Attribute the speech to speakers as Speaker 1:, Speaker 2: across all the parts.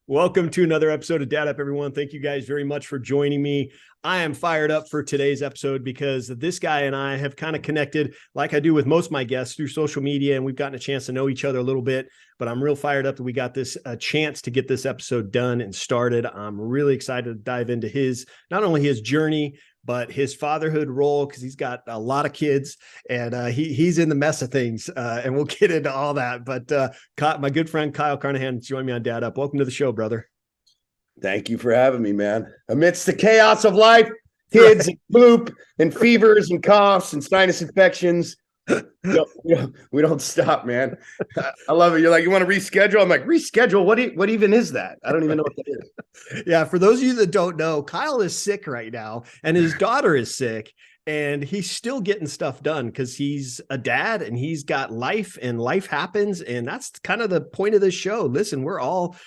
Speaker 1: Welcome to another episode of Dad Up, everyone. Thank you guys very much for joining me. I am fired up for today's episode because this guy and I have kind of connected like I do with most of my guests through social media, and we've gotten a chance to know each other a little bit, but I'm real fired up that we got this chance to get this episode done and started. I'm really excited to dive into not only his journey, but his fatherhood role, because he's got a lot of kids and he's in the mess of things, and we'll get into all that. But my good friend Kyle Carnohan joined me on Dad Up. Welcome to the show, brother.
Speaker 2: Thank you for having me, man. Amidst the chaos of life, kids and poop and fevers and coughs and sinus infections, we don't stop, man. I love it. You're like, you want to reschedule? I'm like, reschedule? What even is that? I don't even know what that is.
Speaker 1: Yeah, for those of you that don't know, Kyle is sick right now, and his daughter is sick, and he's still getting stuff done because he's a dad and he's got life, and life happens. And that's kind of the point of this show. Listen, we're all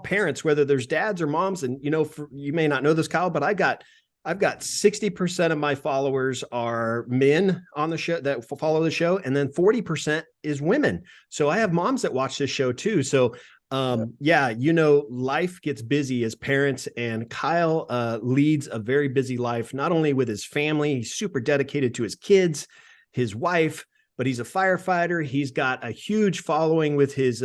Speaker 1: parents, whether there's dads or moms. And you may not know this, Kyle, but I've got 60% of my followers are men on the show that follow the show, and then 40% is women. So I have moms that watch this show too. So life gets busy as parents, and Kyle leads a very busy life, not only with his family. He's super dedicated to his kids, his wife, but he's a firefighter. He's got a huge following with his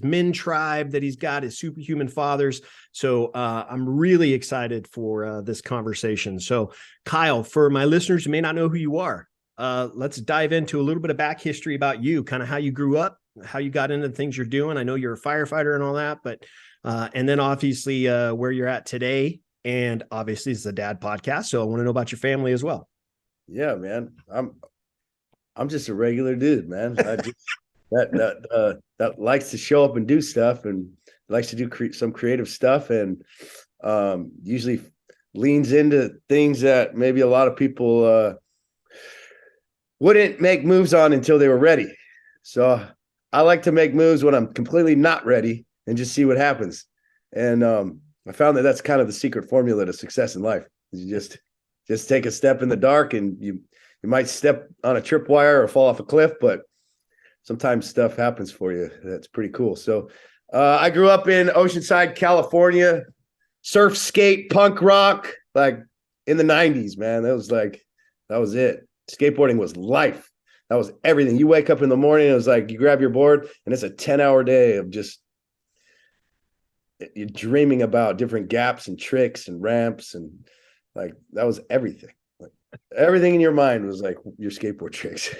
Speaker 1: men tribe that he's got, his Superhuman Fathers. So I'm really excited for this conversation. So Kyle, for my listeners who may not know who you are, let's dive into a little bit of back history about you, kind of how you grew up, how you got into the things you're doing. I know you're a firefighter and all that, but and then obviously where you're at today. And obviously it's a dad podcast, so I want to know about your family as well.
Speaker 2: Yeah, man. I'm just a regular dude, man. I just that likes to show up and do stuff, and likes to do some creative stuff, and usually leans into things that maybe a lot of people wouldn't make moves on until they were ready. So I like to make moves when I'm completely not ready and just see what happens. And I found that that's kind of the secret formula to success in life. You just take a step in the dark, and you might step on a tripwire or fall off a cliff, but sometimes stuff happens for you. That's pretty cool. So I grew up in Oceanside, California, surf, skate, punk rock, like in the 90s, man. That was it. Skateboarding was life. That was everything. You wake up in the morning, it was like you grab your board, and it's a 10-hour day of just you're dreaming about different gaps and tricks and ramps, and like that was everything. Like, everything in your mind was like your skateboard tricks.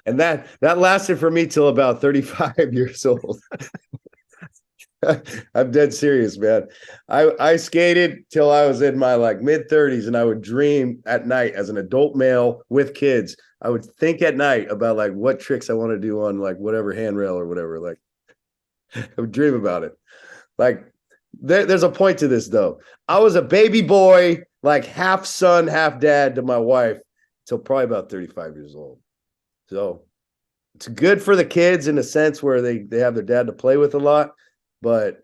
Speaker 2: And that lasted for me till about 35 years old. I'm dead serious, man. I skated till I was in my mid 30s, and I would dream at night as an adult male with kids. I would think at night about what tricks I want to do on whatever handrail or whatever. I would dream about it. There's a point to this though. I was a baby boy, half son, half dad to my wife till probably about 35 years old. So it's good for the kids in a sense where they have their dad to play with a lot. But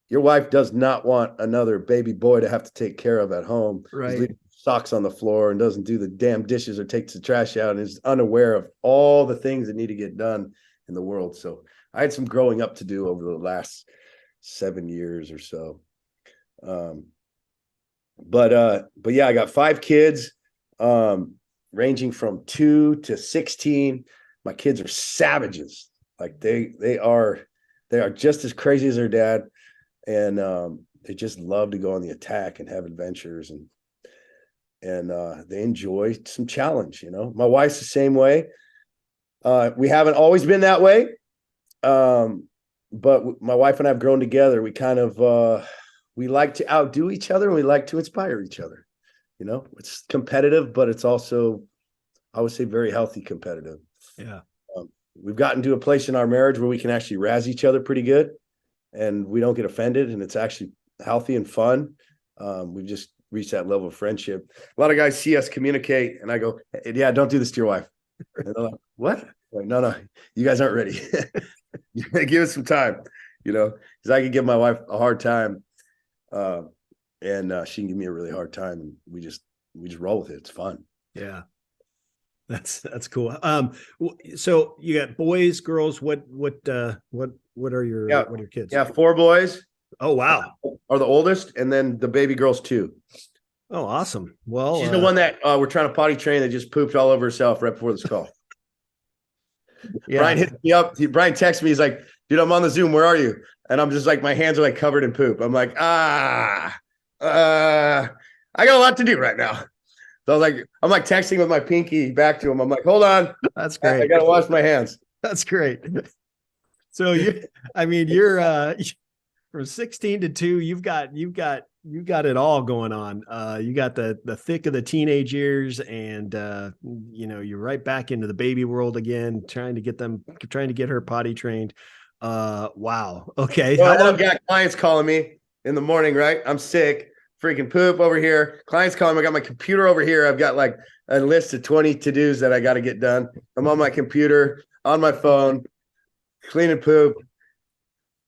Speaker 2: your wife does not want another baby boy to have to take care of at home.
Speaker 1: Right.
Speaker 2: He's leaving socks on the floor and doesn't do the damn dishes or takes the trash out and is unaware of all the things that need to get done in the world. So I had some growing up to do over the last 7 years or so. But yeah, I got 5 kids, ranging from 2 to 16. My kids are savages. They are just as crazy as their dad, and they just love to go on the attack and have adventures, and they enjoy some challenge. My wife's the same way. We haven't always been that way, but my wife and I have grown together. We kind of we like to outdo each other, and we like to inspire each other. It's competitive, but it's also, I would say, very healthy competitive.
Speaker 1: Yeah.
Speaker 2: We've gotten to a place in our marriage where we can actually razz each other pretty good, and we don't get offended, and it's actually healthy and fun. We've just reached that level of friendship. A lot of guys see us communicate, and I go, hey, yeah, don't do this to your wife. And they're like, what? No, you guys aren't ready. Give us some time, because I can give my wife a hard time, and she can give me a really hard time, and we just roll with it. It's fun.
Speaker 1: Yeah. That's cool. So you got boys, girls. What are
Speaker 2: Yeah.
Speaker 1: your kids?
Speaker 2: Yeah. 4 boys
Speaker 1: Oh, wow.
Speaker 2: are the oldest, and then the baby girl's 2.
Speaker 1: Oh, awesome. Well,
Speaker 2: She's the one that we're trying to potty train that just pooped all over herself right before this call.
Speaker 1: yeah,
Speaker 2: Brian hit me up. Brian texts me. He's like, dude, I'm on the Zoom. Where are you? And I'm just like, my hands are like covered in poop. I'm like, I got a lot to do right now. So I'm like texting with my pinky back to him. I'm like, hold on.
Speaker 1: that's
Speaker 2: I
Speaker 1: great.
Speaker 2: got to wash my hands.
Speaker 1: That's great. So you're from 16 to 2, you've got it all going on. You got the thick of the teenage years, and you're right back into the baby world again, trying to get her potty trained. Wow. Okay.
Speaker 2: Well, I've got clients calling me in the morning, right? I'm sick, freaking poop over here. Clients calling me. I got my computer over here. I've got like a list of 20 to-dos that I got to get done. I'm on my computer, on my phone, cleaning poop.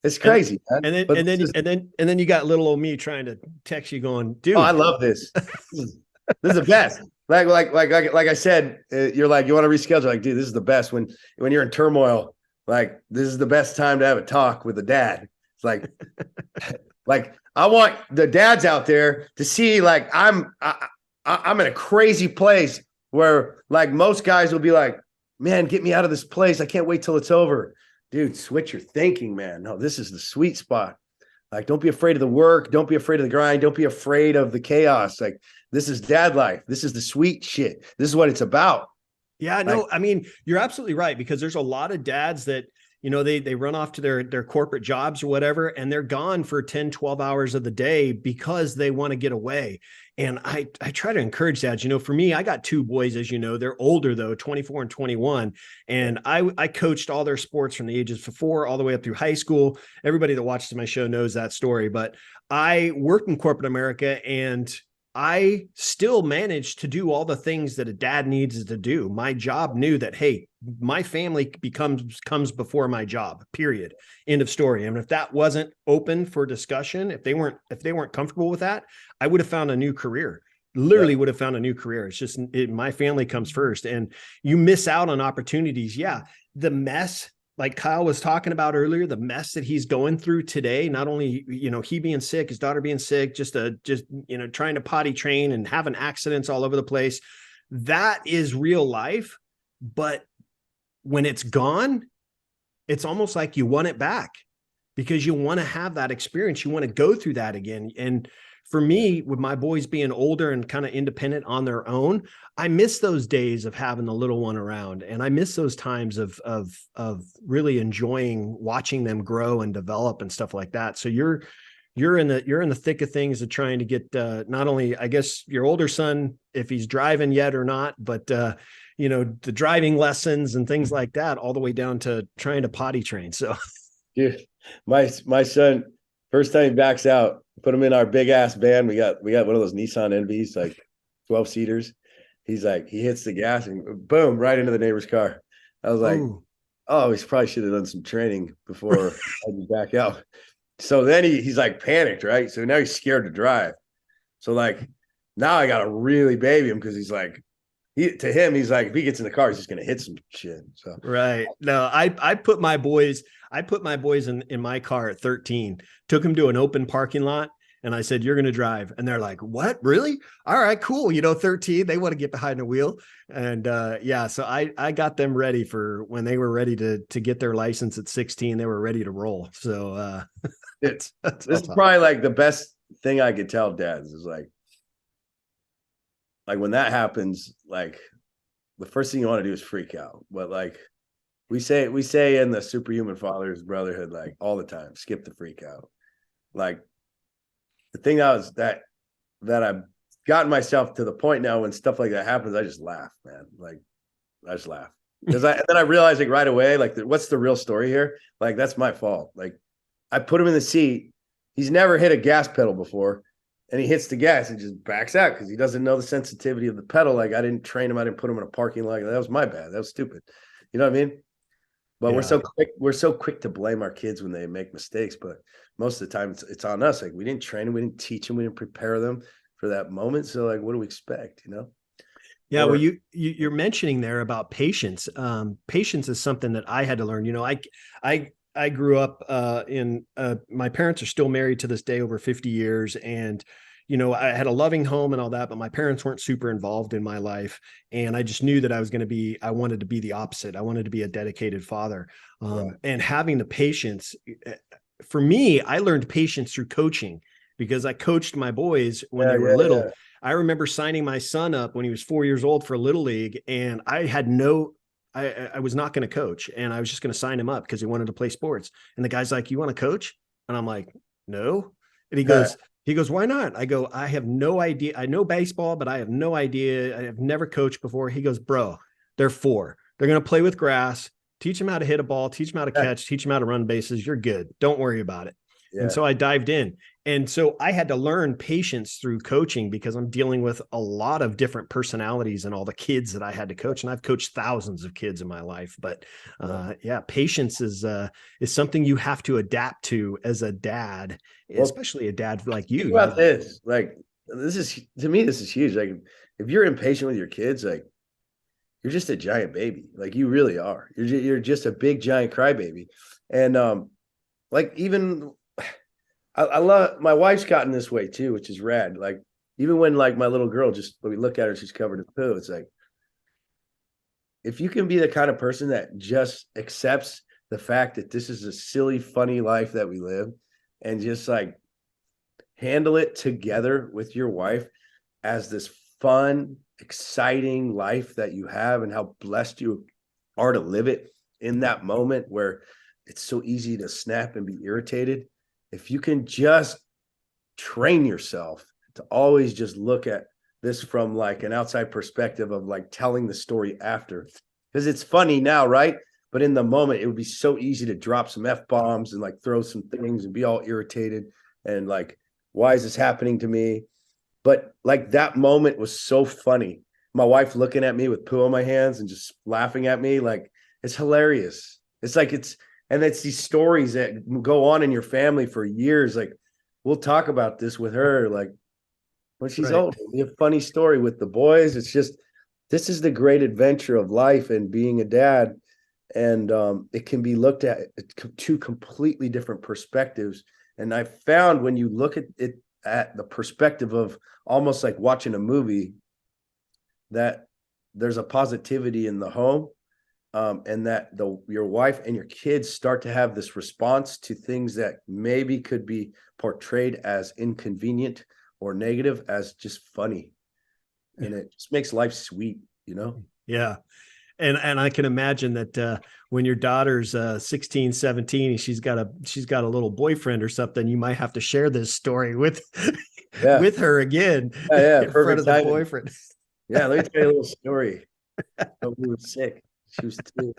Speaker 2: It's crazy, man.
Speaker 1: And then you got little old me trying to text you going, dude.
Speaker 2: Oh, I love this. This is the best. Like I said, you're like, you want to reschedule? Like, dude, this is the best when you're in turmoil. Like, this is the best time to have a talk with a dad. It's like, like I want the dads out there to see, like, I'm in a crazy place where like most guys will be like, man, get me out of this place. I can't wait till it's over. Dude, switch your thinking, man. No, this is the sweet spot. Like, don't be afraid of the work. Don't be afraid of the grind. Don't be afraid of the chaos. Like, this is dad life. This is the sweet shit. This is what it's about.
Speaker 1: Yeah, no, I mean, you're absolutely right, because there's a lot of dads that, they run off to their corporate jobs or whatever, and they're gone for 10, 12 hours of the day because they want to get away. And I try to encourage dads. For me, I got 2 boys, as you know. They're older though, 24 and 21. And I coached all their sports from the ages of 4 all the way up through high school. Everybody that watches my show knows that story. But I worked in corporate America, and I still managed to do all the things that a dad needs to do. My job knew that, hey, my family comes before my job, period. End of story. And if that wasn't open for discussion, if they weren't comfortable with that, I would have found a new career. Literally would have found a new career. It's just my family comes first, and you miss out on opportunities. Yeah. The mess, like Kyle was talking about earlier, the mess that he's going through today, not only, he being sick, his daughter being sick, just trying to potty train and having accidents all over the place. That is real life. But when it's gone, it's almost like you want it back, because you want to have that experience. You want to go through that again. And for me, with my boys being older and kind of independent on their own, I miss those days of having the little one around. And I miss those times of really enjoying watching them grow and develop and stuff like that. So you're in the thick of things of trying to get not only, I guess, your older son, if he's driving yet or not, but the driving lessons and things like that, all the way down to trying to potty train. So
Speaker 2: dude, my son, first time he backs out, put him in our big ass van. We got one of those Nissan Envies, like 12 seaters. He's like, he hits the gas and boom, right into the neighbor's car. I was like, oh, he probably should have done some training before I back out. So then he's like panicked, right? So now he's scared to drive. So like now I got to really baby him, because he's like, he's like, if he gets in the car, he's just gonna hit some shit. So
Speaker 1: right. No, I put my boys in my car at 13, took him to an open parking lot, and I said, you're going to drive. And they're like, what? Really? All right, cool. 13, they want to get behind the wheel. And so I got them ready for when they were ready to get their license at 16, they were ready to roll. So
Speaker 2: this is probably like the best thing I could tell dads is like when that happens, like the first thing you want to do is freak out. But like we say in the Superhuman Fathers brotherhood, like all the time, skip the freak out. Like the thing that I've gotten myself to the point now when stuff like that happens, I just laugh, man. Like I just laugh, because then I realize like right away, like what's the real story here? Like that's my fault. Like I put him in the seat. He's never hit a gas pedal before. And he hits the gas and just backs out because he doesn't know the sensitivity of the pedal. Like I didn't train him. I didn't put him in a parking lot. That was my bad. That was stupid. You know what I mean? But we're so quick to blame our kids when they make mistakes. But most of the time it's on us. Like we didn't train them. We didn't teach them. We didn't prepare them for that moment. So like, what do we expect?
Speaker 1: Yeah, well, you're mentioning there about patience. Patience is something that I had to learn. I grew up in my parents are still married to this day, over 50 years, and I had a loving home and all that, but my parents weren't super involved in my life, and I just knew that I wanted to be the opposite. I wanted to be a dedicated father, and having the patience. For me, I learned patience through coaching because I coached my boys when they were little. I remember signing my son up when he was 4 years old for Little League, and I was not going to coach, and I was just going to sign him up because he wanted to play sports. And the guy's like, "You want to coach?" And I'm like, "No." And he goes, "Why not?" I go, "I have no idea. I know baseball, but I have no idea. I have never coached before." He goes, "Bro, they're 4. They're going to play with grass. Teach them how to hit a ball, teach them how to catch, teach them how to run bases. You're good. Don't worry about it." And so I dived in. And so I had to learn patience through coaching because I'm dealing with a lot of different personalities and all the kids that I had to coach. And I've coached thousands of kids in my life. But patience is something you have to adapt to as a dad, especially a dad like you.
Speaker 2: Think about this. Like, to me, this is huge. Like, if you're impatient with your kids, like, you're just a giant baby. Like, you really are. You're just a big giant crybaby. And like, even I love, my wife's gotten this way too, which is rad. Like, even when like my little girl, just when we look at her, she's covered in poo. It's like, if you can be the kind of person that just accepts the fact that this is a silly, funny life that we live, and just like handle it together with your wife as this fun, exciting life that you have, and how blessed you are to live it in that moment where it's so easy to snap and be irritated. If you can just train yourself to always just look at this from like an outside perspective of like telling the story after, because it's funny now, right? But in the moment, it would be so easy to drop some F-bombs and like throw some things and be all irritated and like, why is this happening to me? But like, that moment was so funny. My wife looking at me with poo on my hands and just laughing at me, like, it's hilarious. It's like, and it's these stories that go on in your family for years. Like, we'll talk about this with her, like, when she's old. It'll be a funny story with the boys. It's just, this is the great adventure of life and being a dad. And it can be looked at two completely different perspectives. And I found when you look at it at the perspective of almost like watching a movie, that there's a positivity in the home, and that your wife and your kids start to have this response to things that maybe could be portrayed as inconvenient or negative as just funny. And it just makes life sweet,
Speaker 1: Yeah. And I can imagine that when your daughter's 16, 17, she's got a little boyfriend or something, you might have to share this story with her again in front of the boyfriend.
Speaker 2: Yeah, let me tell you a little story. When we were sick. She was 2.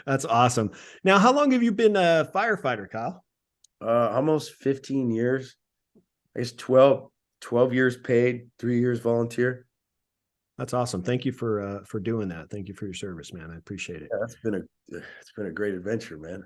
Speaker 1: That's awesome. Now, how long have you been a firefighter, Kyle?
Speaker 2: Almost 15 years. I guess 12 years paid, 3 years volunteer.
Speaker 1: That's awesome. Thank you for doing that. Thank you for your service, man. I appreciate it.
Speaker 2: Yeah, it's been a great adventure, man.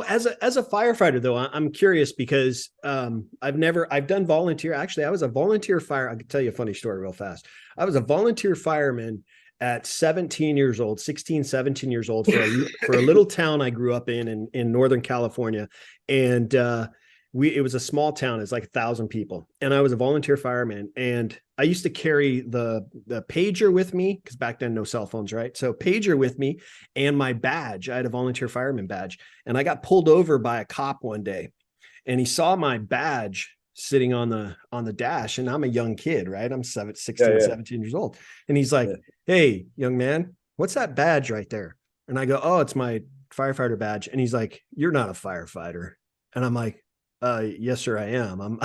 Speaker 1: As a firefighter though, I'm curious because I've done volunteer. Actually, I was a volunteer fire. I can tell you a funny story real fast. I was a volunteer fireman at 17 years old, 16, 17 years old for a little town I grew up in Northern California. And it was a small town. It's like 1,000 people. And I was a volunteer fireman. And I used to carry the pager with me because back then, no cell phones, right? So pager with me and my badge. I had a volunteer fireman badge. And I got pulled over by a cop one day. And he saw my badge sitting on the dash. And I'm a young kid, right? I'm 16, 17 years old. And he's like, "Hey, young man, what's that badge right there?" And I go, "Oh, it's my firefighter badge." And he's like, "You're not a firefighter." And I'm like, "Yes, sir, I am.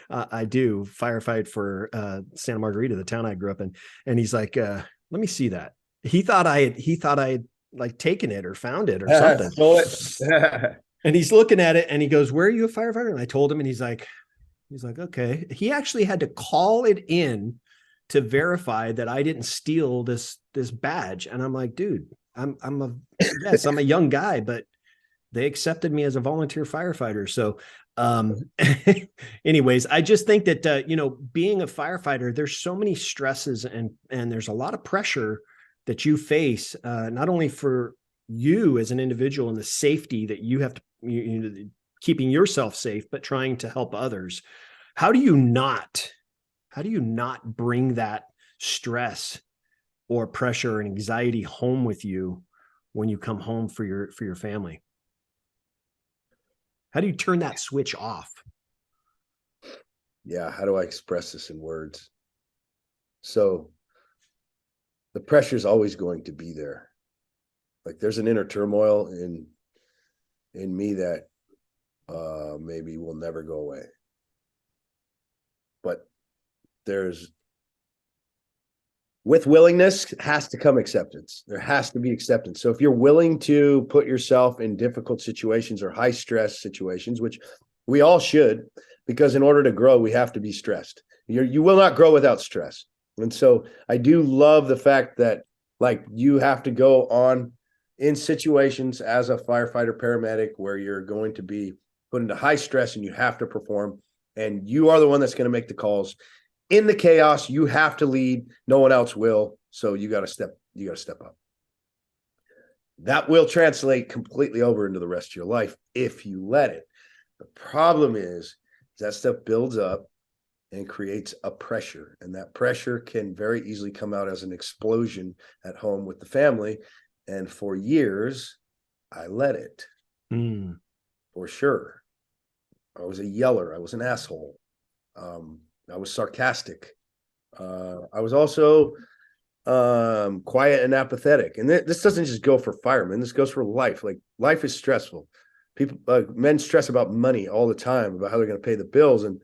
Speaker 1: I do firefight for Santa Margarita, the town I grew up in." And he's like, "Let me see that." He thought I had like taken it or found it or something. And he's looking at it and he goes, "Where are you a firefighter?" And I told him, and he's like, "Okay." He actually had to call it in to verify that I didn't steal this badge. And I'm like, "Dude, I'm a young guy, but they accepted me as a volunteer firefighter. So, anyways, I just think that, being a firefighter, there's so many stresses and there's a lot of pressure that you face, not only for you as an individual and the safety that you have to, keeping yourself safe, but trying to help others. How do you not bring that stress or pressure and anxiety home with you when you come home for your family? How do you turn that switch off?
Speaker 2: Yeah. How do I express this in words? So the pressure is always going to be there. Like there's an inner turmoil in me that maybe will never go away. But with willingness has to come acceptance. There has to be acceptance. So if you're willing to put yourself in difficult situations or high stress situations, which we all should, because in order to grow, we have to be stressed. You will not grow without stress. And so I do love the fact that like you have to go on in situations as a firefighter paramedic where you're going to be put into high stress and you have to perform, and you are the one that's going to make the calls. In the chaos, you have to lead. No one else will. So you got to step up. That will translate completely over into the rest of your life if you let it. The problem is that stuff builds up and creates a pressure. And that pressure can very easily come out as an explosion at home with the family. And for years, I let it. For sure. I was a yeller. I was an asshole. I was sarcastic. I was also quiet and apathetic. And this doesn't just go for firemen. This goes for life. Like life is stressful. People, men stress about money all the time, about how they're going to pay the bills. And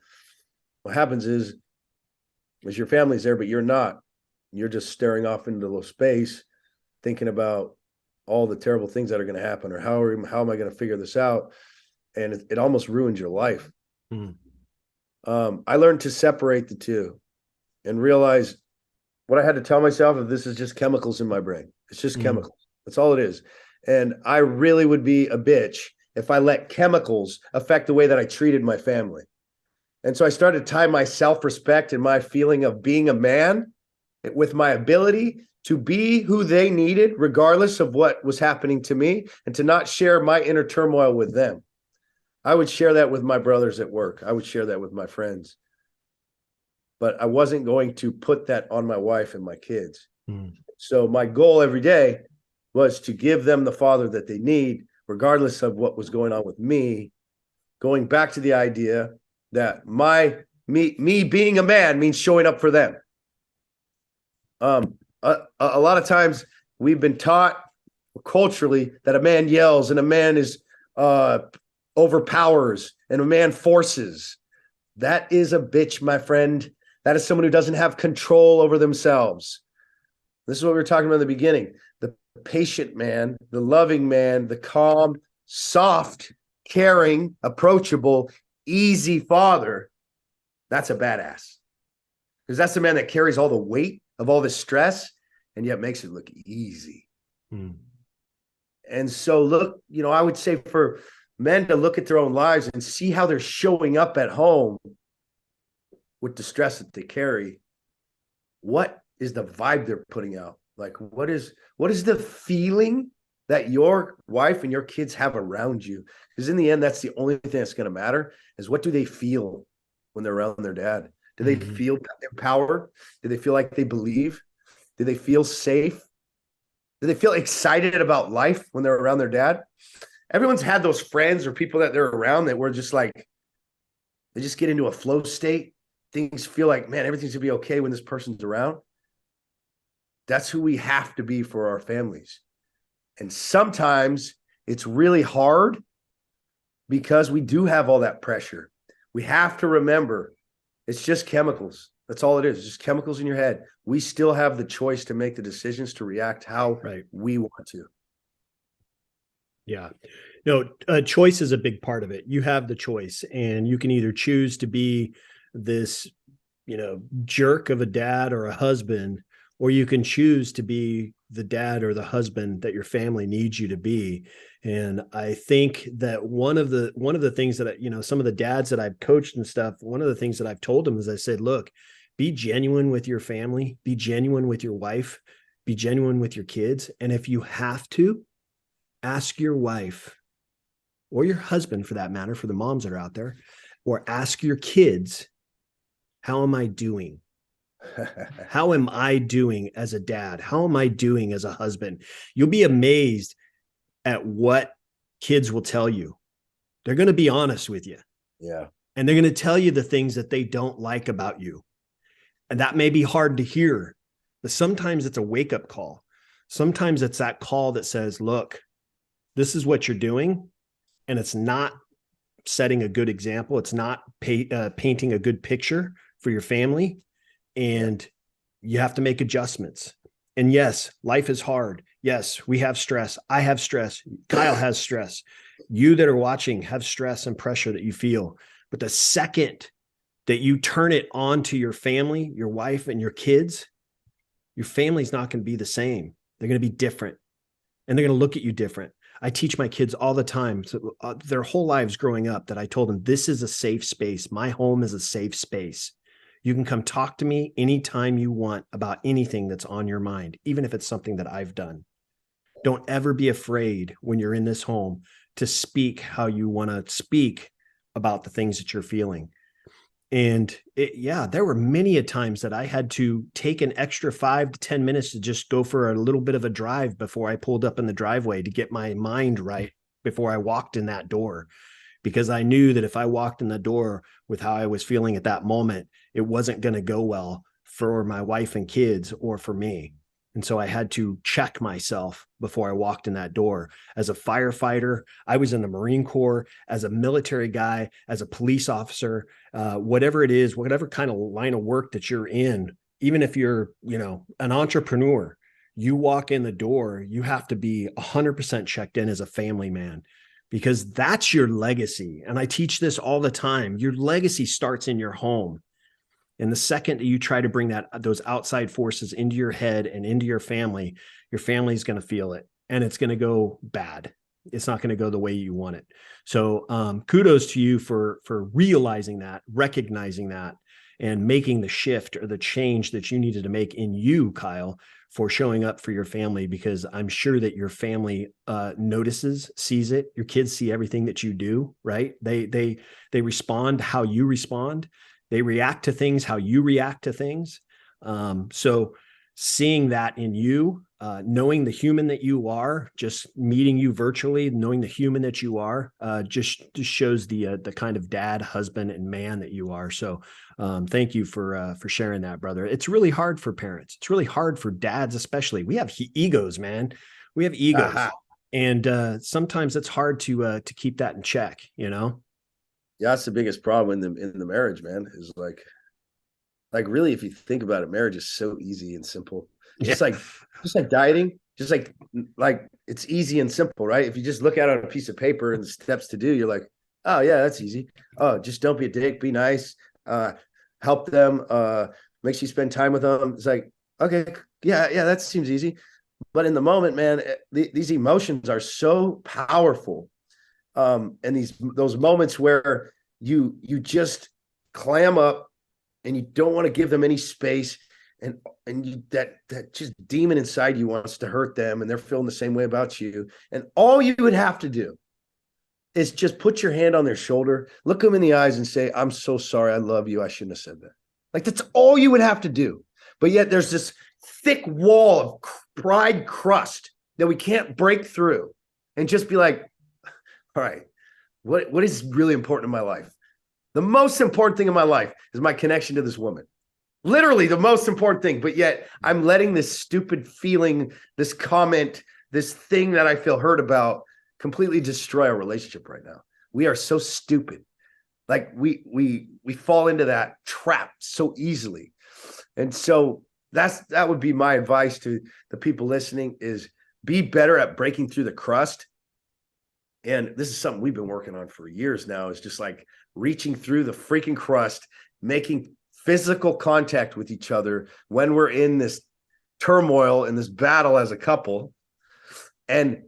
Speaker 2: what happens is your family's there, but you're not. You're just staring off into the space, thinking about all the terrible things that are going to happen, or how am I going to figure this out? And it almost ruins your life. I learned to separate the two and realize what I had to tell myself is this is just chemicals in my brain. It's just chemicals. That's all it is. And I really would be a bitch if I let chemicals affect the way that I treated my family. And so I started to tie my self-respect and my feeling of being a man with my ability to be who they needed, regardless of what was happening to me, and to not share my inner turmoil with them. I would share that with my brothers at work. I would share that with my friends. But I wasn't going to put that on my wife and my kids. So my goal every day was to give them the father that they need, regardless of what was going on with me, going back to the idea that me being a man means showing up for them. A lot of times we've been taught culturally that a man yells and a man is overpowers and a man forces. That is a bitch, my friend. That is someone who doesn't have control over themselves. This is what we were talking about in the beginning. The patient man, the loving man, the calm, soft, caring, approachable, easy father. That's a badass. Because that's the man that carries all the weight of all this stress and yet makes it look easy. And so look, I would say for men to look at their own lives and see how they're showing up at home with the stress that they carry. What is the vibe they're putting out? Like, what is the feeling that your wife and your kids have around you? Because in the end, that's the only thing that's going to matter is what do they feel when they're around their dad? Do they feel empowered? Do they feel like they believe? Do they feel safe? Do they feel excited about life when they're around their dad? Everyone's had those friends or people that they're around that were just like, they just get into a flow state. Things feel like, man, everything's gonna be okay when this person's around. That's who we have to be for our families. And sometimes it's really hard because we do have all that pressure. We have to remember it's just chemicals. That's all it is. It's just chemicals in your head. We still have the choice to make the decisions to react how we want to.
Speaker 1: Yeah. Choice is a big part of it. You have the choice, and you can either choose to be this, jerk of a dad or a husband, or you can choose to be the dad or the husband that your family needs you to be. And I think that one of the things that, you know, some of the dads that I've coached and stuff, one of the things that I've told them is I said, look, be genuine with your family, be genuine with your wife, be genuine with your kids. And if you have to, ask your wife or your husband, for that matter, for the moms that are out there, or ask your kids, how am I doing? How am I doing as a dad? How am I doing as a husband? You'll be amazed at what kids will tell you. They're going to be honest with you.
Speaker 2: Yeah.
Speaker 1: And they're going to tell you the things that they don't like about you. And that may be hard to hear, but sometimes it's a wake-up call. Sometimes it's that call that says, look, this is what you're doing, and it's not setting a good example. It's not painting a good picture for your family, and you have to make adjustments. And yes, life is hard. Yes, we have stress. I have stress. Kyle has stress. You that are watching have stress and pressure that you feel. But the second that you turn it on to your family, your wife, and your kids, your family's not going to be the same. They're going to be different, and they're going to look at you different. I teach my kids all the time, so, their whole lives growing up, that I told them, this is a safe space. My home is a safe space. You can come talk to me anytime you want about anything that's on your mind, even if it's something that I've done. Don't ever be afraid when you're in this home to speak how you want to speak about the things that you're feeling. And there were many a times that I had to take an extra 5 to 10 minutes to just go for a little bit of a drive before I pulled up in the driveway to get my mind right before I walked in that door. Because I knew that if I walked in the door with how I was feeling at that moment, it wasn't going to go well for my wife and kids or for me. And so I had to check myself before I walked in that door. As a firefighter, I was in the Marine Corps, as a military guy, as a police officer, whatever it is, whatever kind of line of work that you're in, even if you're, you know, an entrepreneur, you walk in the door, you have to be 100% checked in as a family man, because that's your legacy. And I teach this all the time. Your legacy starts in your home. And the second that you try to bring those outside forces into your head and into your family is going to feel it, and it's going to go bad. It's not going to go the way you want it. So kudos to you for realizing that, recognizing that, and making the shift or the change that you needed to make in you, Kyle, for showing up for your family, because I'm sure that your family notices, sees it. Your kids see everything that you do, right? They respond how you respond. They react to things how you react to things. So seeing that in you, knowing the human that you are, just meeting you virtually, knowing the human that you are, just shows the kind of dad, husband, and man that you are. So thank you for sharing that, brother. It's really hard for parents. It's really hard for dads, especially. We have egos, man. We have egos. And sometimes it's hard to keep that in check, you know?
Speaker 2: Yeah, that's the biggest problem in the marriage, man, is like really, if you think about it, marriage is so easy and simple. Just like dieting, just like it's easy and simple, right? If you just look at it on a piece of paper and the steps to do, you're like, oh yeah, that's easy. Oh, just don't be a dick, be nice, help them, make sure you spend time with them. It's like, okay, yeah, that seems easy. But in the moment, man, these emotions are so powerful. And those moments where you just clam up and you don't want to give them any space, and that just demon inside you wants to hurt them, and they're feeling the same way about you. And all you would have to do is just put your hand on their shoulder, look them in the eyes, and say, I'm so sorry, I love you, I shouldn't have said that. Like, that's all you would have to do. But yet there's this thick wall of pride crust that we can't break through, and just be like, all right, what is really important in my life? The most important thing in my life is my connection to this woman. Literally the most important thing. But yet I'm letting this stupid feeling, this comment, this thing that I feel hurt about completely destroy our relationship right now. We are so stupid. Like we fall into that trap so easily. And so that would be my advice to the people listening, is be better at breaking through the crust. And this is something we've been working on for years now, is just like reaching through the freaking crust, making physical contact with each other when we're in this turmoil in this battle as a couple and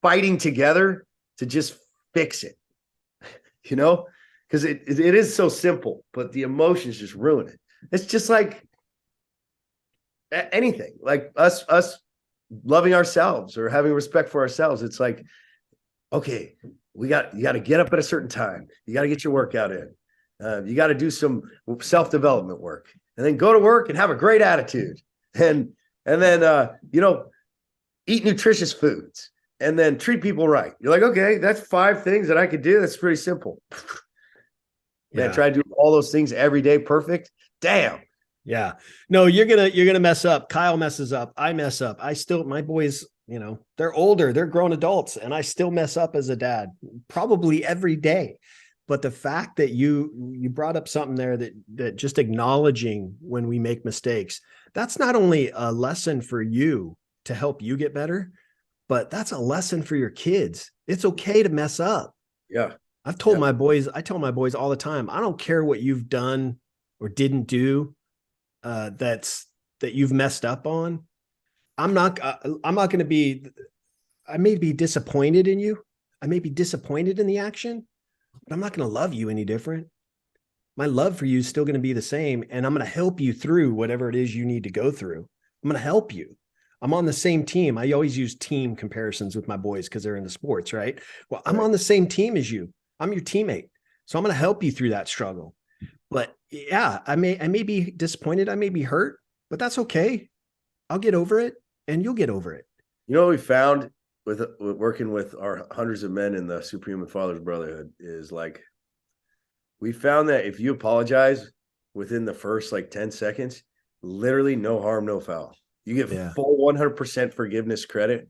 Speaker 2: fighting together to just fix it, you know, because it is so simple, but the emotions just ruin it. It's just like anything, like us loving ourselves or having respect for ourselves. It's like, okay, you got to get up at a certain time. You got to get your workout in. You got to do some self-development work, and then go to work and have a great attitude, and then eat nutritious foods, and then treat people right. You're like, okay, that's 5 things that I could do. That's pretty simple. Man, try to do all those things every day perfect. Damn.
Speaker 1: Yeah. No, you're gonna mess up. Kyle messes up. I mess up. My boys, they're older, they're grown adults, and I still mess up as a dad, probably every day. But the fact that you brought up something there that just acknowledging when we make mistakes, that's not only a lesson for you to help you get better, but that's a lesson for your kids. It's okay to mess up.
Speaker 2: Yeah.
Speaker 1: I tell my boys all the time, I don't care what you've done or didn't do that you've messed up on. I'm not going to be, I may be disappointed in you. I may be disappointed in the action, but I'm not going to love you any different. My love for you is still going to be the same. And I'm going to help you through whatever it is you need to go through. I'm going to help you. I'm on the same team. I always use team comparisons with my boys because they're in the sports, right? Well, I'm on the same team as you. I'm your teammate. So I'm going to help you through that struggle. But yeah, I may be disappointed. I may be hurt, but that's okay. I'll get over it and you'll get over it.
Speaker 2: You know what we found with working with our hundreds of men in the Superhuman Fathers Brotherhood is, like, we found that if you apologize within the first 10 seconds, literally no harm, no foul. You get full 100% forgiveness credit,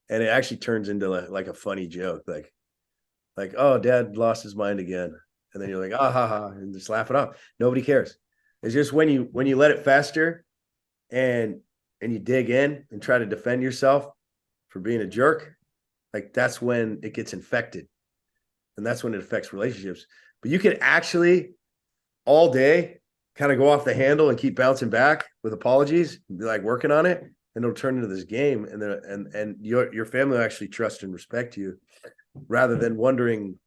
Speaker 2: and it actually turns into like a funny joke, like, oh, dad lost his mind again. And then you're like, ah, ha, ha, and just laugh it off. Nobody cares. It's just when you let it fester and you dig in and try to defend yourself for being a jerk, like, that's when it gets infected. And that's when it affects relationships. But you can actually all day kind of go off the handle and keep bouncing back with apologies, be like working on it, and it'll turn into this game. And your family will actually trust and respect you, rather than wondering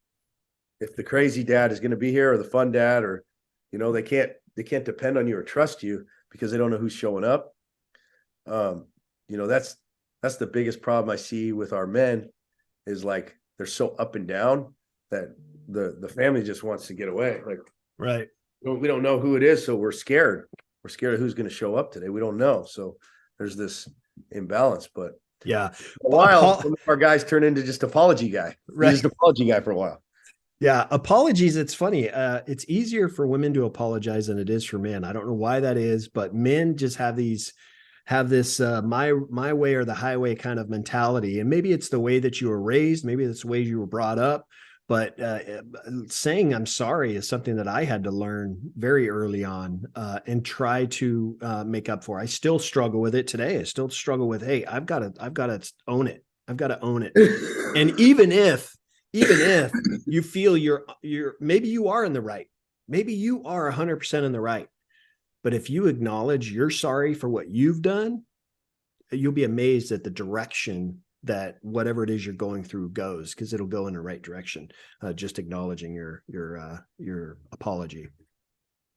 Speaker 2: if the crazy dad is going to be here or the fun dad, or, they can't depend on you or trust you because they don't know who's showing up. That's the biggest problem I see with our men, is like, they're so up and down that the family just wants to get away. Like,
Speaker 1: right.
Speaker 2: We don't know who it is. So we're scared. We're scared of who's going to show up today. We don't know. So there's this imbalance, but
Speaker 1: yeah,
Speaker 2: a while, some of our guys turn into just apology guy.
Speaker 1: Right.
Speaker 2: He's just apology guy for a while.
Speaker 1: Yeah. Apologies. It's funny. It's easier for women to apologize than it is for men. I don't know why that is, but men just have this my way or the highway kind of mentality. And maybe it's the way that you were raised. Maybe it's the way you were brought up. But saying I'm sorry is something that I had to learn very early on and try to make up for. I still struggle with it today. I still struggle with, hey, I've got to own it. I've got to own it. And even if you feel you're maybe you are in the right, maybe you are 100% in the right, but if you acknowledge you're sorry for what you've done, you'll be amazed at the direction that whatever it is you're going through goes, because it'll go in the right direction. Just acknowledging your apology.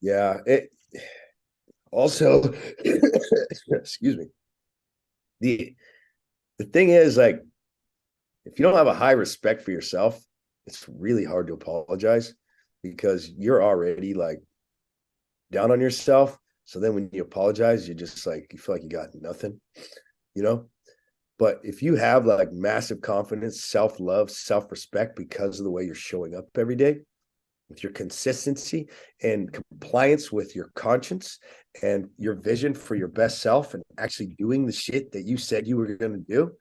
Speaker 2: Yeah. It also, excuse me. The thing is, like, if you don't have a high respect for yourself, it's really hard to apologize, because you're already like down on yourself. So then when you apologize, you're just like, you feel like you got nothing, But if you have like massive confidence, self-love, self-respect because of the way you're showing up every day, with your consistency and compliance with your conscience and your vision for your best self, and actually doing the shit that you said you were going to do,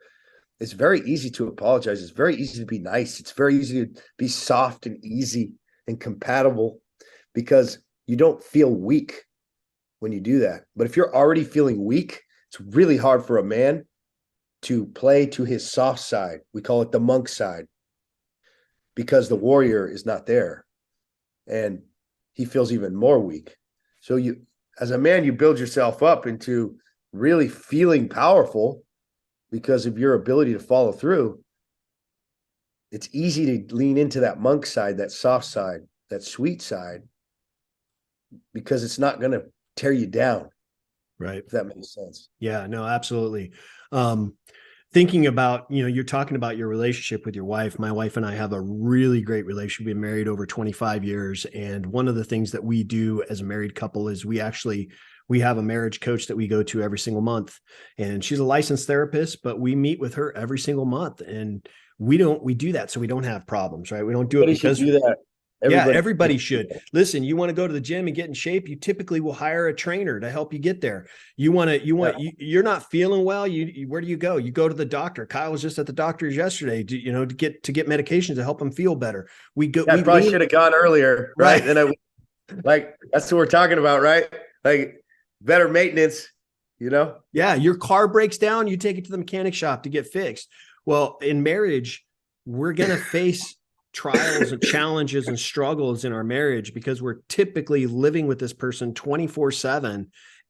Speaker 2: it's very easy to apologize. It's very easy to be nice. It's very easy to be soft and easy and compatible, because you don't feel weak when you do that. But if you're already feeling weak, it's really hard for a man to play to his soft side. We call it the monk side, because the warrior is not there and he feels even more weak. So you, as a man, you build yourself up into really feeling powerful because of your ability to follow through, it's easy to lean into that monk side, that soft side, that sweet side, because it's not going to tear you down.
Speaker 1: Right.
Speaker 2: If that makes sense.
Speaker 1: Yeah, no, absolutely. Thinking about, you're talking about your relationship with your wife. My wife and I have a really great relationship. We've been married over 25 years. And one of the things that we do as a married couple is we have a marriage coach that we go to every single month. And she's a licensed therapist, but we meet with her every single month. And we do that so we don't have problems, right? We don't do it because
Speaker 2: do that.
Speaker 1: Everybody should. Listen, you want to go to the gym and get in shape, you typically will hire a trainer to help you get there. You're not feeling well, where do you go? You go to the doctor. Kyle was just at the doctor's yesterday to get medications to help him feel better. We
Speaker 2: probably should have gone earlier, right? Then that's what we're talking about, right? Like better maintenance,
Speaker 1: Yeah, your car breaks down, you take it to the mechanic shop to get fixed. Well, in marriage, we're going to face trials and challenges and struggles in our marriage because we're typically living with this person 24/7.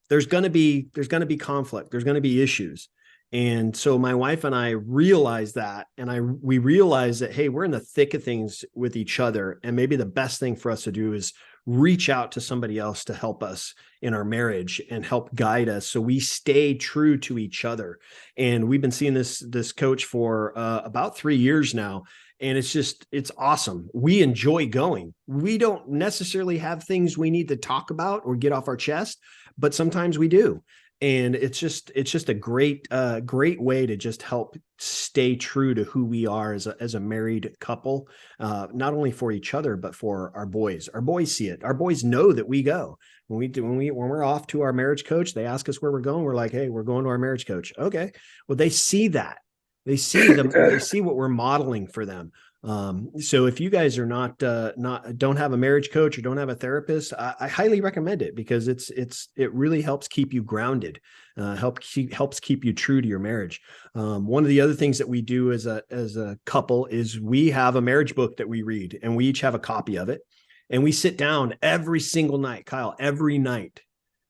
Speaker 1: There's going to be conflict. There's going to be issues. And so my wife and I realized that, and we realized that, hey, we're in the thick of things with each other. And maybe the best thing for us to do is reach out to somebody else to help us in our marriage and help guide us so we stay true to each other. And we've been seeing this coach for about 3 years now. And it's awesome. We enjoy going. We don't necessarily have things we need to talk about or get off our chest, but sometimes we do. And it's just a great way to just help stay true to who we are as a married couple, not only for each other, but for our boys. Our boys see it. Our boys know that we go. When we're off to our marriage coach, they ask us where we're going. We're like, hey, we're going to our marriage coach. Okay. Well, they see that. They see what we're modeling for them. So if you guys are don't have a marriage coach or don't have a therapist, I highly recommend it because it really helps keep you grounded, helps keep you true to your marriage. One of the other things that we do as a couple is we have a marriage book that we read, and we each have a copy of it, and we sit down every single night, Kyle, every night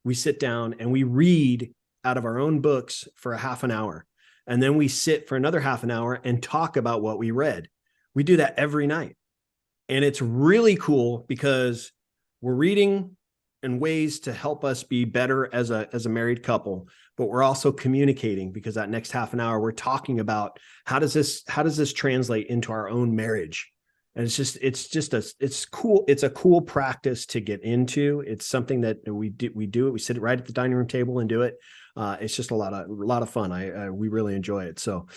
Speaker 1: we sit down and we read out of our own books for a half an hour. And then we sit for another half an hour and talk about what we read. We do that every night. And it's really cool because we're reading in ways to help us be better as a married couple, but we're also communicating because that next half an hour, we're talking about how does this translate into our own marriage? And it's cool. It's a cool practice to get into. It's something that we do. We sit right at the dining room table and do it. It's just a lot of fun. We really enjoy it. So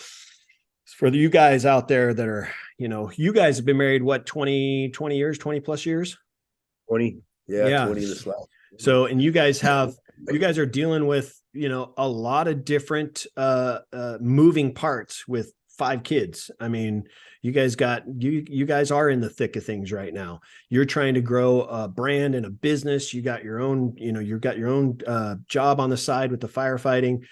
Speaker 1: for you guys out there that are, you guys have been married, what, 20 years, 20 plus years?
Speaker 2: 20. Yeah. 20 this last.
Speaker 1: So, and you guys are dealing with, a lot of different moving parts with 5 kids. I mean, you guys are in the thick of things right now. You're trying to grow a brand and a business. You got your own, job on the side with the firefighting.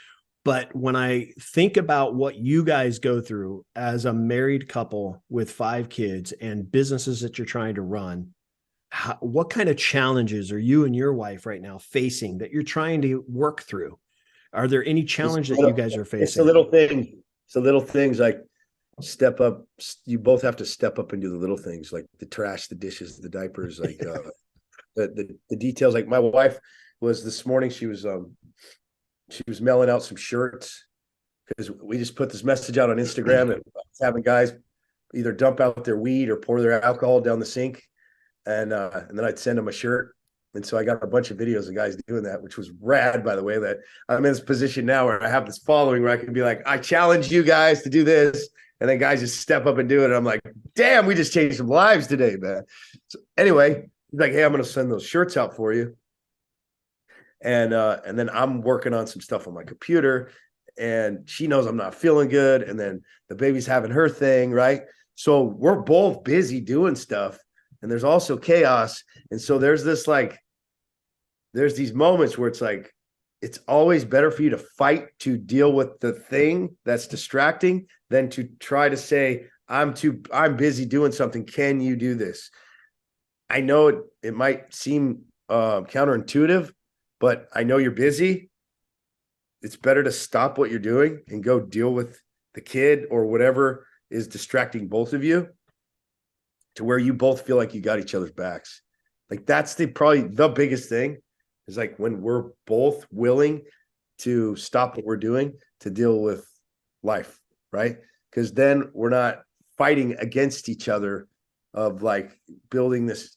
Speaker 1: But when I think about what you guys go through as a married couple with 5 kids and businesses that you're trying to run, what kind of challenges are you and your wife right now facing that you're trying to work through? Are there any challenges that you guys are facing?
Speaker 2: It's the little things like step up. You both have to step up and do the little things like the trash, the dishes, the diapers, like the details. Like my wife was this morning, she was mailing out some shirts because we just put this message out on Instagram and having guys either dump out their weed or pour their alcohol down the sink. And then I'd send them a shirt. And so I got a bunch of videos of guys doing that, which was rad, by the way, that I'm in this position now where I have this following where I can be like, I challenge you guys to do this. And then guys just step up and do it. And I'm like, damn, we just changed some lives today, man. So anyway, he's like, hey, I'm going to send those shirts out for you. And then I'm working on some stuff on my computer and she knows I'm not feeling good. And then the baby's having her thing. Right. So we're both busy doing stuff and there's also chaos. And so there's these moments where it's like, it's always better for you to fight to deal with the thing that's distracting than to try to say, I'm busy doing something. Can you do this? I know it might seem counterintuitive, but I know you're busy. it's better to stop what you're doing and go deal with the kid or whatever is distracting both of you to where you both feel like you got each other's backs. Like that's probably the biggest thing is like when we're both willing to stop what we're doing to deal with life, right? Because then we're not fighting against each other of like building this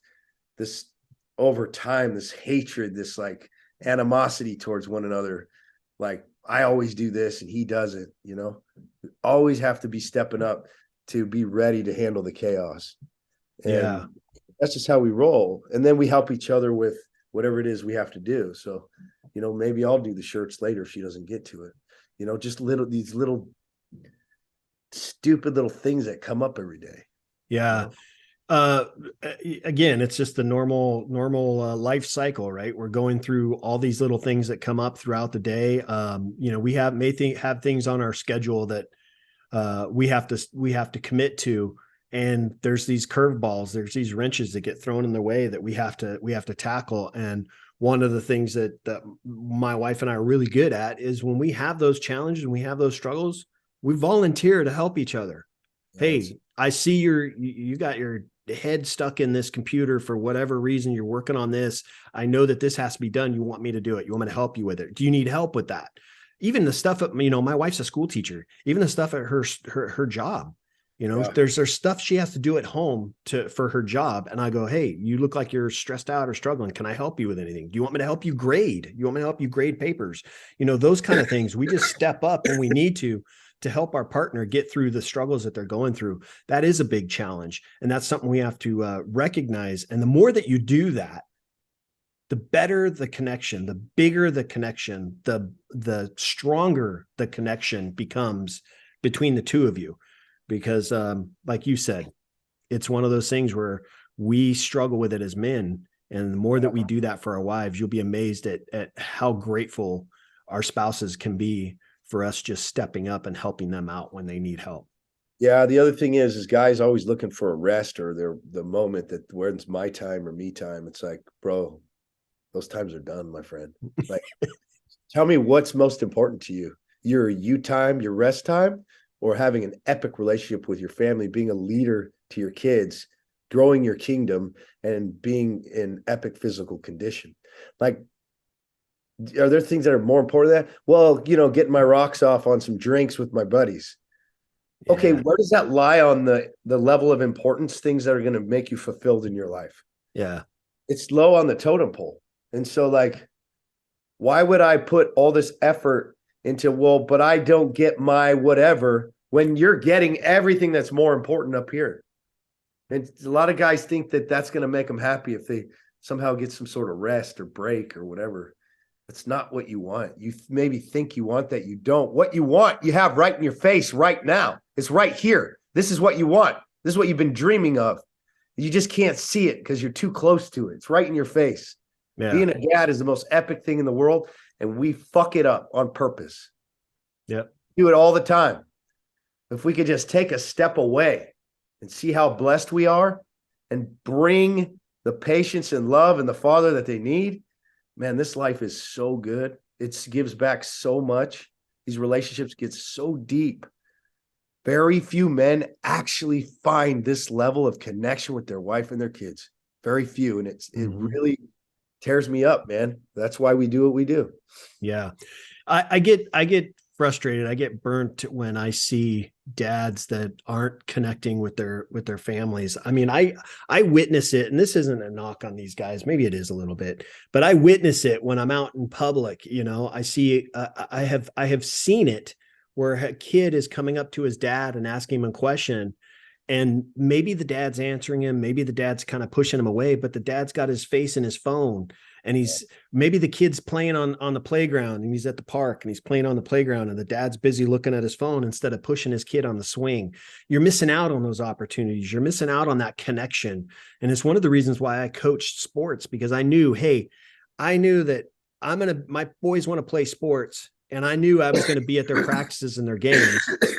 Speaker 2: over time, this hatred, this like animosity towards one another. Like I always do this and he doesn't, you know, we always have to be stepping up to be ready to handle the chaos. And that's just how we roll. And then we help each other with whatever it is we have to do. So, you know, maybe I'll do the shirts later if she doesn't get to it. You know, just these little stupid little things that come up every day.
Speaker 1: Yeah.
Speaker 2: You know?
Speaker 1: Again, it's just the normal life cycle, right? We're going through all these little things that come up throughout the day. You know, we have things on our schedule that we have to commit to, and there's these curveballs, there's these wrenches that get thrown in the way that we have to tackle. And one of the things that my wife and I are really good at is when we have those challenges and we have those struggles, we volunteer to help each other. Hey, I see you got your head stuck in this computer for whatever reason. You're working on this. I know that this has to be done. You want me to do it. You want me to help you with it. Do you need help with that? Even the stuff at, you know, my wife's a school teacher, even the stuff at her job, you know, there's stuff she has to do at home for her job. And I go, hey, you look like you're stressed out or struggling. Can I help you with anything? Do you want me to help you grade? You want me to help you grade papers? You know, those kind of things. We just step up when we need to help our partner get through the struggles that they're going through. That is a big challenge. And that's something we have to recognize. And the more that you do that, the better the connection, the bigger the connection, the stronger the connection becomes between the two of you. Because like you said, it's one of those things where we struggle with it as men. And the more that we do that for our wives, you'll be amazed at how grateful our spouses can be for us just stepping up and helping them out when they need help.
Speaker 2: Yeah. The other thing is guys always looking for a rest or the moment that when's my time or me time. It's like, bro, those times are done, my friend. Like, tell me what's most important to you, your you time, your rest time, or having an epic relationship with your family, being a leader to your kids, growing your kingdom, and being in epic physical condition. Like, are there things that are more important than that? Well, you know, getting my rocks off on some drinks with my buddies. Yeah. Okay, where does that lie on the level of importance, things that are going to make you fulfilled in your life?
Speaker 1: Yeah.
Speaker 2: It's low on the totem pole. And so, like, why would I put all this effort into, well, but I don't get my whatever when you're getting everything that's more important up here? And a lot of guys think that that's going to make them happy if they somehow get some sort of rest or break or whatever. That's not what you want. You maybe think you want that. You don't. What you want, you have right in your face right now. It's right here. This is what you want. This is what you've been dreaming of. You just can't see it because you're too close to it. It's right in your face. Yeah. Being a dad is the most epic thing in the world, and we fuck it up on purpose.
Speaker 1: Yep.
Speaker 2: Do it all the time. If we could just take a step away and see how blessed we are and bring the patience and love and the father that they need, man, this life is so good. It gives back so much. These relationships get so deep. Very few men actually find this level of connection with their wife and their kids. Very few. And it really tears me up, man. That's why we do what we do. Yeah.
Speaker 1: I get frustrated. I get burnt when I see dads that aren't connecting with their families. I mean, I witness it, and this isn't a knock on these guys. Maybe it is a little bit, but I witness it when I'm out in public. You know, I see, I have seen it where a kid is coming up to his dad and asking him a question, and maybe the dad's answering him, maybe the dad's kind of pushing him away, but the dad's got his face in his phone. And maybe the kid's playing on the playground, and he's at the park and he's playing on the playground, and the dad's busy looking at his phone instead of pushing his kid on the swing. You're missing out on those opportunities. You're missing out on that connection. And it's one of the reasons why I coached sports, because I knew that my boys want to play sports, and I knew I was going to be at their practices and their games.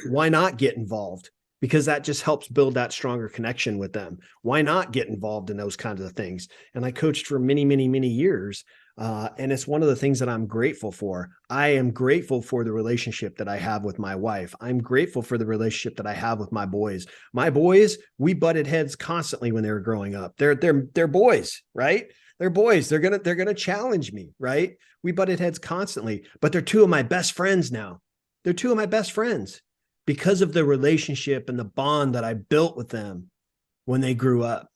Speaker 1: Why not get involved? because that just helps build that stronger connection with them. Why not get involved in those kinds of things? And I coached for many, many, many years. And it's one of the things that I'm grateful for. I am grateful for the relationship that I have with my wife. I'm grateful for the relationship that I have with my boys. My boys, we butted heads constantly when they were growing up. They're boys, right? They're boys. They're gonna challenge me, right? We butted heads constantly, but they're two of my best friends now. They're two of my best friends because of the relationship and the bond that I built with them when they grew up.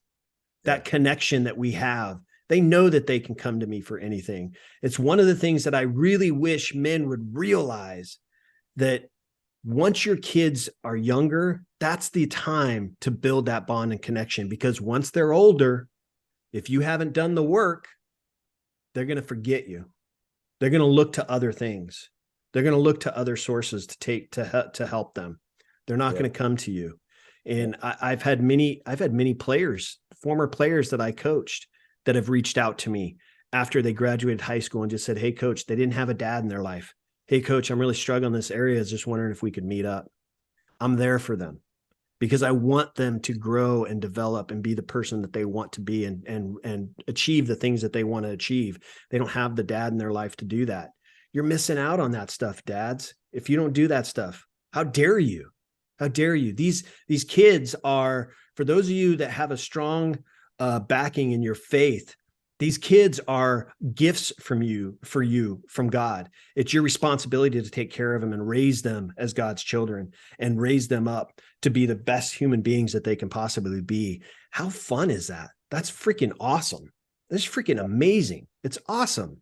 Speaker 1: That connection that we have. They know that they can come to me for anything. It's one of the things that I really wish men would realize, that once your kids are younger, that's the time to build that bond and connection, because once they're older, if you haven't done the work, they're going to forget you. They're going to look to other things. They're going to look to other sources to help them. They're not going to come to you. And I've had many players, former players that I coached, that have reached out to me after they graduated high school and just said, "Hey coach," they didn't have a dad in their life. "Hey coach, I'm really struggling in this area. I was just wondering if we could meet up." I'm there for them because I want them to grow and develop and be the person that they want to be, and achieve the things that they want to achieve. They don't have the dad in their life to do that. You're missing out on that stuff, dads. If you don't do that stuff, how dare you? How dare you? These kids are, for those of you that have a strong backing in your faith, these kids are gifts from God. It's your responsibility to take care of them and raise them as God's children and raise them up to be the best human beings that they can possibly be. How fun is that? That's freaking awesome. That's freaking amazing. It's awesome.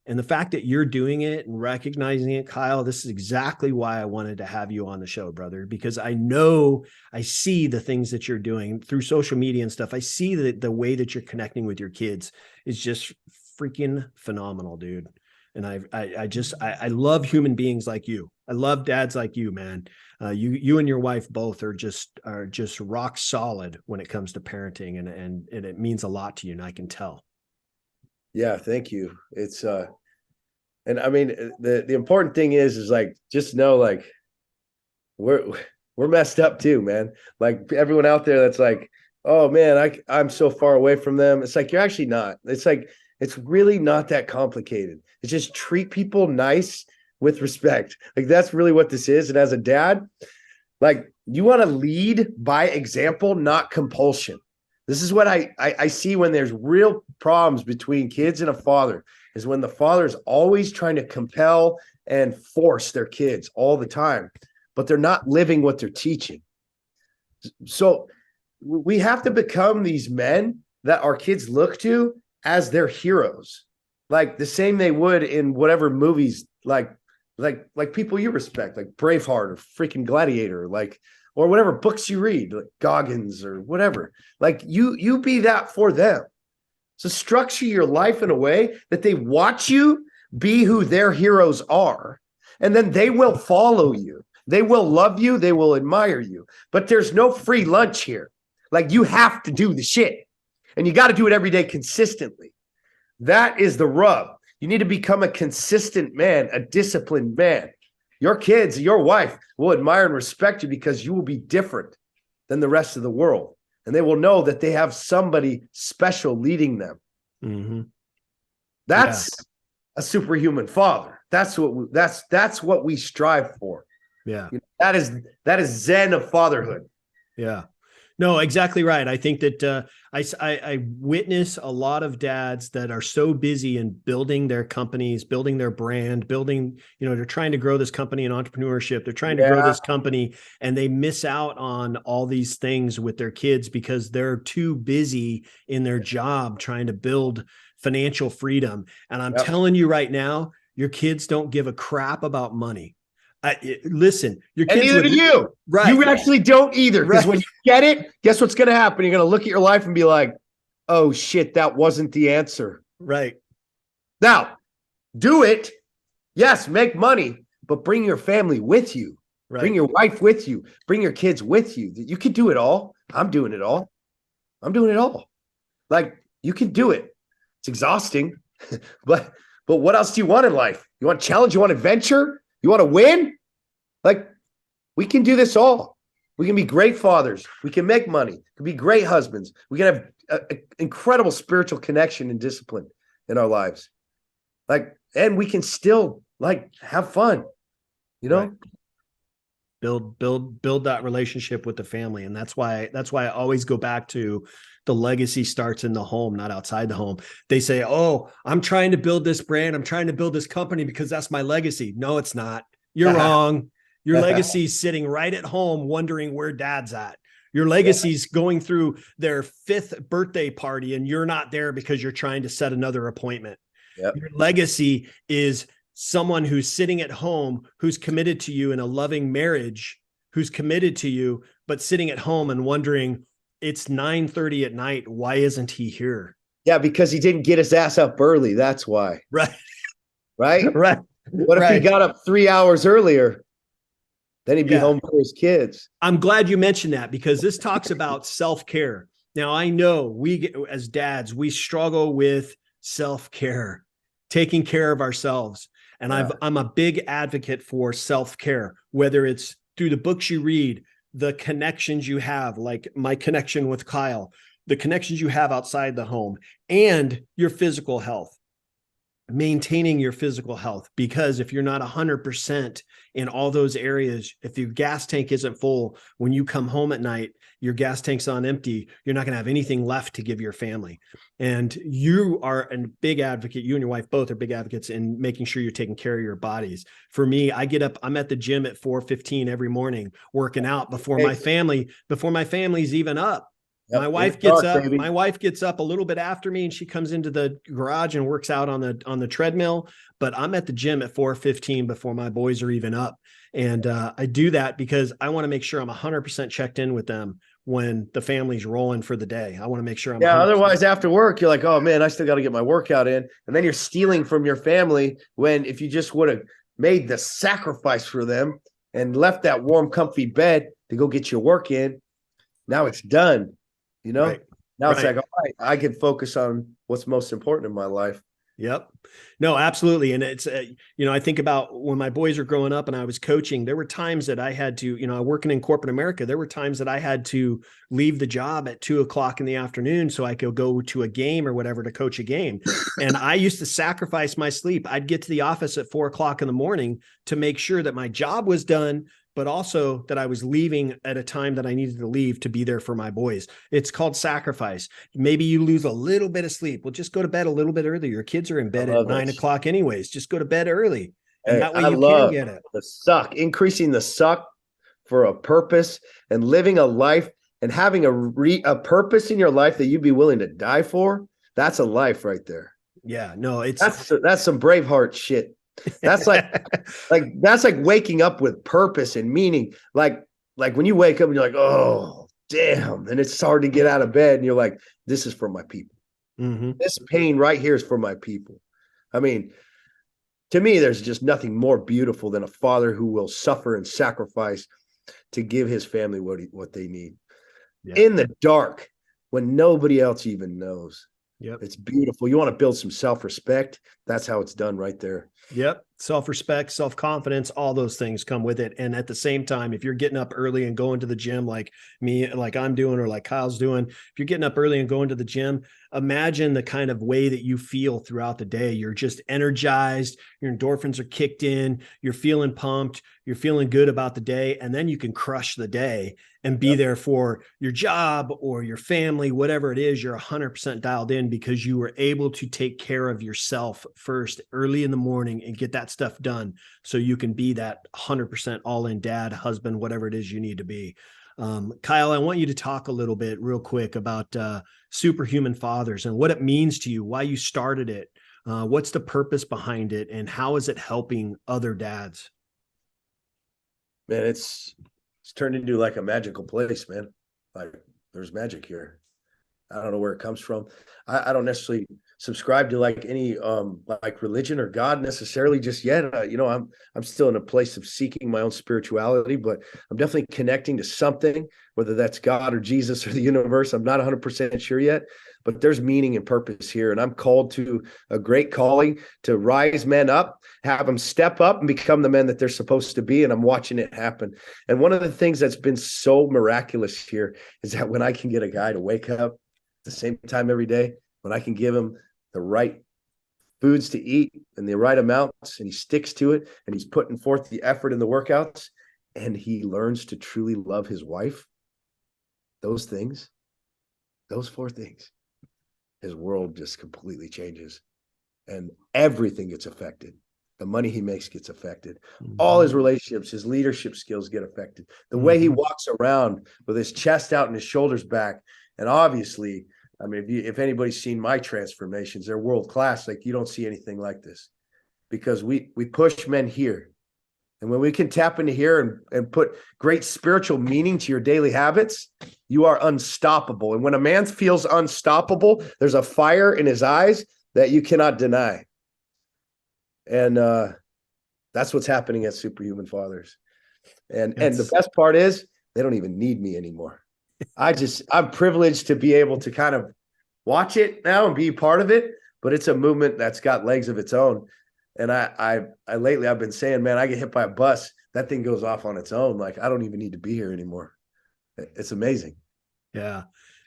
Speaker 1: And the fact that you're doing it and recognizing it, Kyle, this is exactly why I wanted to have you on the show, brother, because I know, I see the things that you're doing through social media and stuff. I see that the way that you're connecting with your kids is just freaking phenomenal, dude. And I love human beings like you. I love dads like you, man. You and your wife both are just rock solid when it comes to parenting, and it means a lot to you, and I can tell.
Speaker 2: Yeah, thank you. It's and I mean, the important thing is like, just know, like, we're messed up too, man. Like, everyone out there that's like, "Oh man, I'm so far away from them." It's like, you're actually not. It's like, it's really not that complicated. It's just treat people nice with respect. Like, that's really what this is. And as a dad, like, you want to lead by example, not compulsion. This is what I see when there's real problems between kids and a father, is when the father is always trying to compel and force their kids all the time, but they're not living what they're teaching. So we have to become these men that our kids look to as their heroes, like the same they would in whatever movies, like people you respect, like Braveheart or freaking Gladiator, like, or whatever books you read, like Goggins or whatever. Like, you be that for them. So structure your life in a way that they watch you be who their heroes are, and then they will follow you. They will love you. They will admire you. But there's no free lunch here. Like, you have to do the shit, and you got to do it every day consistently. That is the rub. You need to become a consistent man, a disciplined man. Your kids, your wife will admire and respect you because you will be different than the rest of the world. And they will know that they have somebody special leading them.
Speaker 1: Mm-hmm.
Speaker 2: That's a superhuman father. That's what we strive for.
Speaker 1: Yeah.
Speaker 2: That is Zen of fatherhood.
Speaker 1: Yeah. No, exactly right. I think that I witness a lot of dads that are so busy in building their companies, building their brand, they're trying to grow this company in entrepreneurship. They're trying to grow this company, and they miss out on all these things with their kids because they're too busy in their job trying to build financial freedom. And I'm telling you right now, your kids don't give a crap about money. Listen, your kids,
Speaker 2: and neither do you.
Speaker 1: Right.
Speaker 2: You actually don't either. Because when you get it, guess what's going to happen? You're going to look at your life and be like, "Oh shit, that wasn't the answer."
Speaker 1: Right.
Speaker 2: Now, do it. Yes, make money, but bring your family with you. Right. Bring your wife with you. Bring your kids with you. You can do it all. I'm doing it all. Like, you can do it. It's exhausting, but what else do you want in life? You want challenge? You want adventure? You want to win? Like, we can do this all. We can be great fathers. We can make money. We can be great husbands. We can have an incredible spiritual connection and discipline in our lives. Like, and we can still like have fun, you know?
Speaker 1: Right. Build that relationship with the family. And that's why I always go back to the legacy starts in the home, not outside the home. They say, oh, I'm trying to build this brand. I'm trying to build this company because that's my legacy. No, it's not. You're wrong. Your legacy is sitting right at home, wondering where dad's at. Your legacy's going through their 5th birthday party and you're not there because you're trying to set another appointment.
Speaker 2: Yep.
Speaker 1: Your legacy is someone who's sitting at home, who's committed to you in a loving marriage, who's committed to you, but sitting at home and wondering, it's 9:30 at night. Why isn't he here?
Speaker 2: Yeah, because he didn't get his ass up early. That's why.
Speaker 1: Right.
Speaker 2: Right.
Speaker 1: Right.
Speaker 2: What if he got up 3 hours earlier? Then he'd be home for his kids.
Speaker 1: I'm glad you mentioned that because this talks about self-care. Now, I know we, as dads, we struggle with self-care, taking care of ourselves. And I'm a big advocate for self-care, whether it's through the books you read, the connections you have, like my connection with Kyle, the connections you have outside the home, and your physical health. Maintaining your physical health, because if you're not 100% in all those areas, if your gas tank isn't full when you come home at night, your gas tank's on empty, you're not going to have anything left to give your family. And you are a big advocate. You and your wife both are big advocates in making sure you're taking care of your bodies. For me, I get up, I'm at the gym at 4:15 every morning, working out before my family's even up. Yep. My wife gets up a little bit after me and she comes into the garage and works out on the treadmill, but I'm at the gym at 4:15 before my boys are even up. And I do that because I want to make sure I'm 100% checked in with them when the family's rolling for the day. I want to make sure I'm 100%.
Speaker 2: Otherwise after work, you're like, oh man, I still got to get my workout in. And then you're stealing from your family when if you just would have made the sacrifice for them and left that warm, comfy bed to go get your work in, now it's done. You know, now it's like, all right, I can focus on what's most important in my life.
Speaker 1: Yep. No, absolutely. And it's, I think about when my boys were growing up and I was coaching, there were times that I had to, working in corporate America, there were times that I had to leave the job at 2:00 in the afternoon so I could go to a game or whatever to coach a game. And I used to sacrifice my sleep. I'd get to the office at 4:00 in the morning to make sure that my job was done, but also that I was leaving at a time that I needed to leave to be there for my boys. It's called sacrifice. Maybe you lose a little bit of sleep. Well, just go to bed a little bit early. Your kids are in bed at 9:00 anyways. Just go to bed early. And that way you can get it.
Speaker 2: The suck, increasing the suck for a purpose and living a life and having a purpose in your life that you'd be willing to die for. That's a life right there.
Speaker 1: Yeah, no,
Speaker 2: that's some Braveheart shit. That's that's like waking up with purpose and meaning. Like when you wake up and you're like, oh, damn. And it's hard to get out of bed. And you're like, this is for my people. Mm-hmm. This pain right here is for my people. I mean, to me, there's just nothing more beautiful than a father who will suffer and sacrifice to give his family what they need in the dark when nobody else even knows.
Speaker 1: Yep.
Speaker 2: It's beautiful. You want to build some self-respect. That's how it's done right there.
Speaker 1: Yep. Self-respect, self-confidence, all those things come with it. And at the same time, if you're getting up early and going to the gym like me, like I'm doing, or like Kyle's doing, if you're getting up early and going to the gym, imagine the kind of way that you feel throughout the day. You're just energized. Your endorphins are kicked in. You're feeling pumped. You're feeling good about the day. And then you can crush the day and be there for your job or your family, whatever it is. You're 100% dialed in because you were able to take care of yourself first early in the morning and get that stuff done so you can be that 100% all-in dad, husband, whatever it is you need to be. Kyle, I want you to talk a little bit real quick about Superhuman Fathers and what it means to you, why you started it, what's the purpose behind it, and how is it helping other dads?
Speaker 2: Man, it's turned into like a magical place, man. Like there's magic here. I don't know where it comes from. I don't necessarily subscribe to like any like religion or God necessarily just yet. I'm still in a place of seeking my own spirituality, but I'm definitely connecting to something, whether that's God or Jesus or the universe. I'm not 100% sure yet, but there's meaning and purpose here. And I'm called to a great calling to rise men up, have them step up and become the men that they're supposed to be. And I'm watching it happen. And one of the things that's been so miraculous here is that when I can get a guy to wake up at the same time every day, when I can give him the right foods to eat and the right amounts, and he sticks to it, and he's putting forth the effort in the workouts, and he learns to truly love his wife, those four things, his world just completely changes, and everything gets affected. The money he makes gets affected. All his relationships, his leadership skills get affected. The way he walks around with his chest out and his shoulders back. And obviously, I mean, if anybody's seen my transformations, they're world-class. Like, you don't see anything like this, because we push men here. And when we can tap into here and put great spiritual meaning to your daily habits, you are unstoppable. And when a man feels unstoppable, there's a fire in his eyes that you cannot deny. And that's what's happening at Superhuman Fathers. And the best part is they don't even need me anymore. I'm privileged to be able to kind of watch it now and be part of it, but it's a movement that's got legs of its own. And I lately I've been saying, man, I get hit by a bus, that thing goes off on its own. Like, I don't even need to be here anymore. It's amazing.
Speaker 1: Yeah.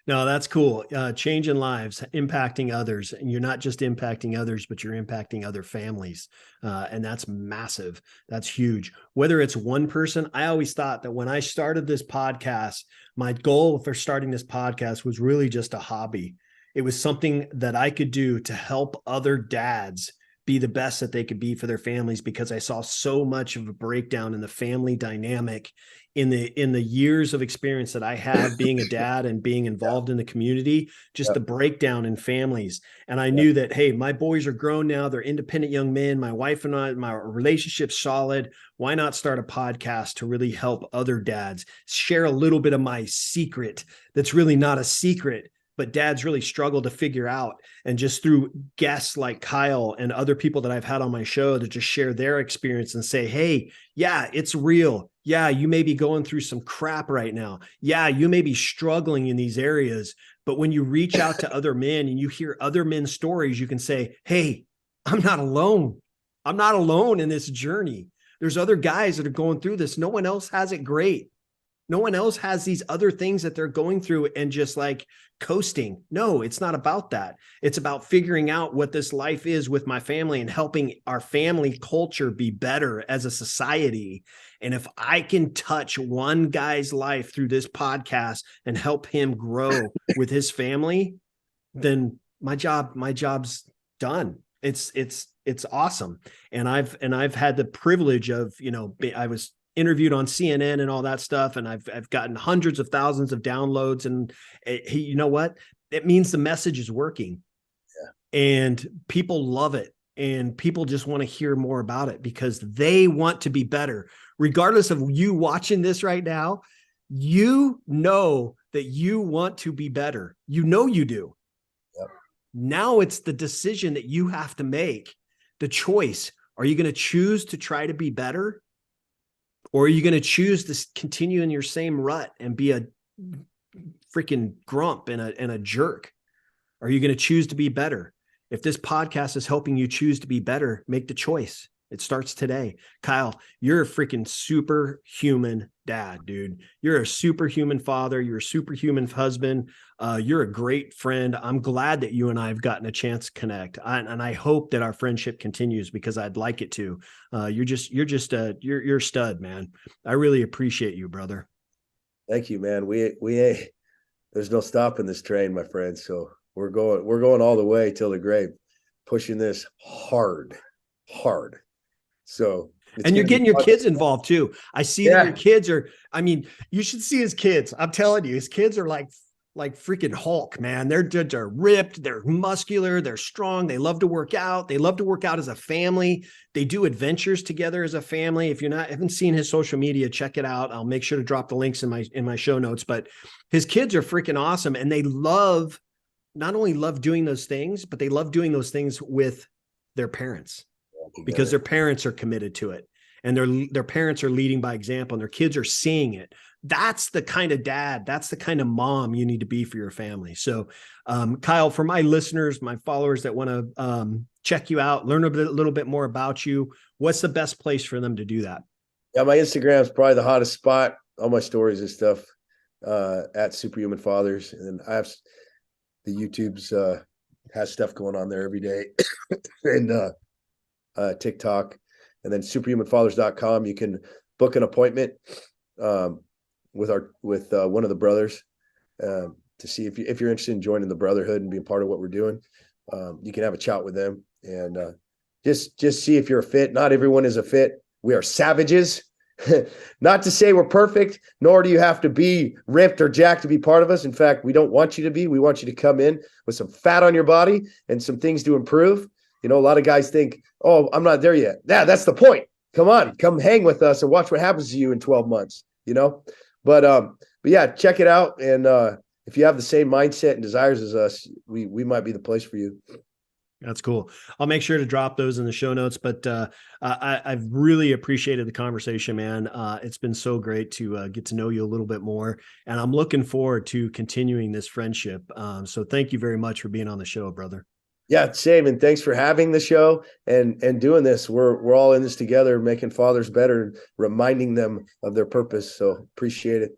Speaker 1: No, that's cool. Changing lives, impacting others. And you're not just impacting others, but you're impacting other families. And that's massive. That's huge. Whether it's one person, I always thought that when I started this podcast, my goal for starting this podcast was really just a hobby. It was something that I could do to help other dads be the best that they could be for their families, because I saw so much of a breakdown in the family dynamic in the years of experience that I had being a dad and being involved in the community, just the breakdown in families. And I knew that, hey, my boys are grown now. They're independent young men. My wife and I, my relationship's solid. Why not start a podcast to really help other dads share a little bit of my secret that's really not a secret, but dads really struggle to figure out. And just through guests like Kyle and other people that I've had on my show to just share their experience and say, hey, yeah, it's real. Yeah, you may be going through some crap right now. Yeah, you may be struggling in these areas. But when you reach out to other men and you hear other men's stories, you can say, hey, I'm not alone. I'm not alone in this journey. There's other guys that are going through this. No one else has it great. No one else has these other things that they're going through and just like coasting. No, it's not about that. It's about figuring out what this life is with my family and helping our family culture be better as a society. And if I can touch one guy's life through this podcast and help him grow with his family, then my job's done. It's awesome. And I've had the privilege of, I was interviewed on CNN and all that stuff. And I've gotten hundreds of thousands of downloads, and you know what? It means the message is working. Yeah. And people love it. And people just want to hear more about it because they want to be better. Regardless of you watching this right now, you know that you want to be better. You know you do. Yep. Now it's the decision that you have to make, the choice. Are you going to choose to try to be better? Or are you going to choose to continue in your same rut and be a freaking grump and a jerk? Are you going to choose to be better? If this podcast is helping you choose to be better, make the choice. It starts today. Kyle, you're a freaking superhuman dad, dude. You're a superhuman father. You're a superhuman husband. You're a great friend. I'm glad that you and I have gotten a chance to connect. And I hope that our friendship continues because I'd like it to. You're a stud, man. I really appreciate you, brother.
Speaker 2: Thank you, man. There's no stopping this train, my friend. So we're going all the way till the grave, pushing this hard. So,
Speaker 1: and you're getting your kids involved too. I see that your kids are, you should see his kids. I'm telling you, his kids are like freaking Hulk, man. They're ripped. They're muscular. They're strong. They love to work out. They love to work out as a family. They do adventures together as a family. If haven't seen his social media, check it out. I'll make sure to drop the links in my show notes, but his kids are freaking awesome. And they love not only love doing those things, but they love doing those things with their parents because their parents are committed to it, and their parents are leading by example, and their kids are seeing it. That's the kind of dad, that's the kind of mom you need to be for your family. So, Kyle, for my listeners, my followers that want to check you out, learn a little bit more about you, what's the best place for them to do that?
Speaker 2: Yeah, my Instagram is probably the hottest spot. All my stories and stuff at Superhuman Fathers, and then I have the YouTube's has stuff going on there every day, and TikTok, and then superhumanfathers.com. You can book an appointment with one of the brothers to see if you're interested in joining the brotherhood and being part of what we're doing. You can have a chat with them and just see if you're a fit. Not everyone is a fit. We are savages. Not to say we're perfect, nor do you have to be ripped or jacked to be part of us. In fact, we don't want you to be. We want you to come in with some fat on your body and some things to improve. You know, a lot of guys think, oh, I'm not there yet. Yeah, that's the point. Come on, come hang with us and watch what happens to you in 12 months, you know? But yeah, check it out. And if you have the same mindset and desires as us, we might be the place for you.
Speaker 1: That's cool. I'll make sure to drop those in the show notes, but I've really appreciated the conversation, man. It's been so great to get to know you a little bit more, and I'm looking forward to continuing this friendship. So thank you very much for being on the show, brother.
Speaker 2: Yeah, same. And thanks for having the show and doing this. We're all in this together, making fathers better, reminding them of their purpose. So appreciate it.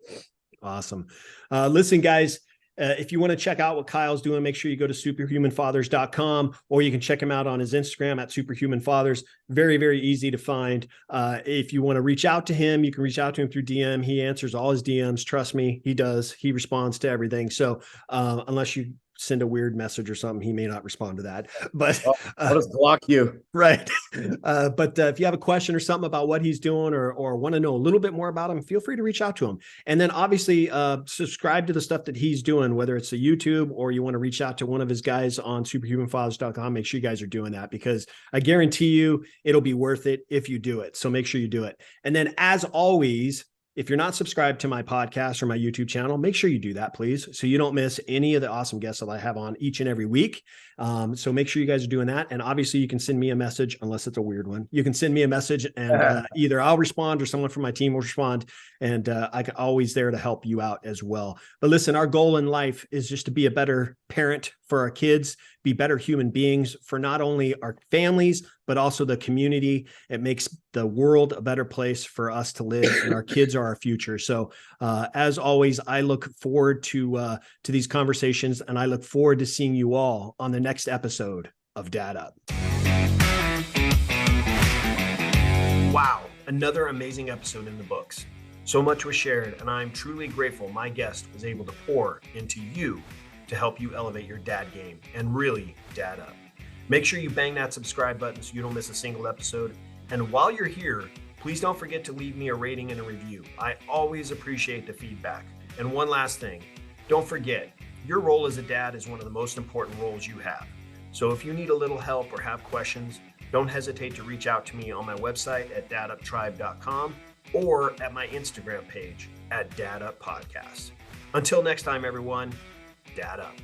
Speaker 1: Awesome. Listen, guys, if you want to check out what Kyle's doing, make sure you go to superhumanfathers.com, or you can check him out on his Instagram at superhumanfathers. Very, very easy to find. If you want to reach out to him, you can reach out to him through DM. He answers all his DMs. Trust me, he does. He responds to everything. So unless you send a weird message or something, he may not respond to that, but
Speaker 2: I'll just block you.
Speaker 1: Right. But if you have a question or something about what he's doing, or want to know a little bit more about him, feel free to reach out to him. And then obviously subscribe to the stuff that he's doing, whether it's the YouTube or you want to reach out to one of his guys on superhumanfathers.com. Make sure you guys are doing that, because I guarantee you it'll be worth it if you do it. So make sure you do it. And then, as always, if you're not subscribed to my podcast or my YouTube channel, make sure you do that, please, so you don't miss any of the awesome guests that I have on each and every week. So make sure you guys are doing that. And obviously you can send me a message, unless it's a weird one. You can send me a message, and either I'll respond or someone from my team will respond. And I'm always there to help you out as well. But listen, our goal in life is just to be a better parent for our kids, be better human beings for not only our families, but also the community. It makes the world a better place for us to live, and our kids are our future. So as always, I look forward to these conversations, and I look forward to seeing you all on the next episode of Dad Up. Wow, another amazing episode in the books. So much was shared, and I'm truly grateful my guest was able to pour into you to help you elevate your dad game and really dad up. Make sure you bang that subscribe button so you don't miss a single episode. And while you're here, please don't forget to leave me a rating and a review. I always appreciate the feedback. And one last thing, don't forget, your role as a dad is one of the most important roles you have. So if you need a little help or have questions, don't hesitate to reach out to me on my website at daduptribe.com or at my Instagram page at Dad Up Podcast. Until next time, everyone, Dad Up.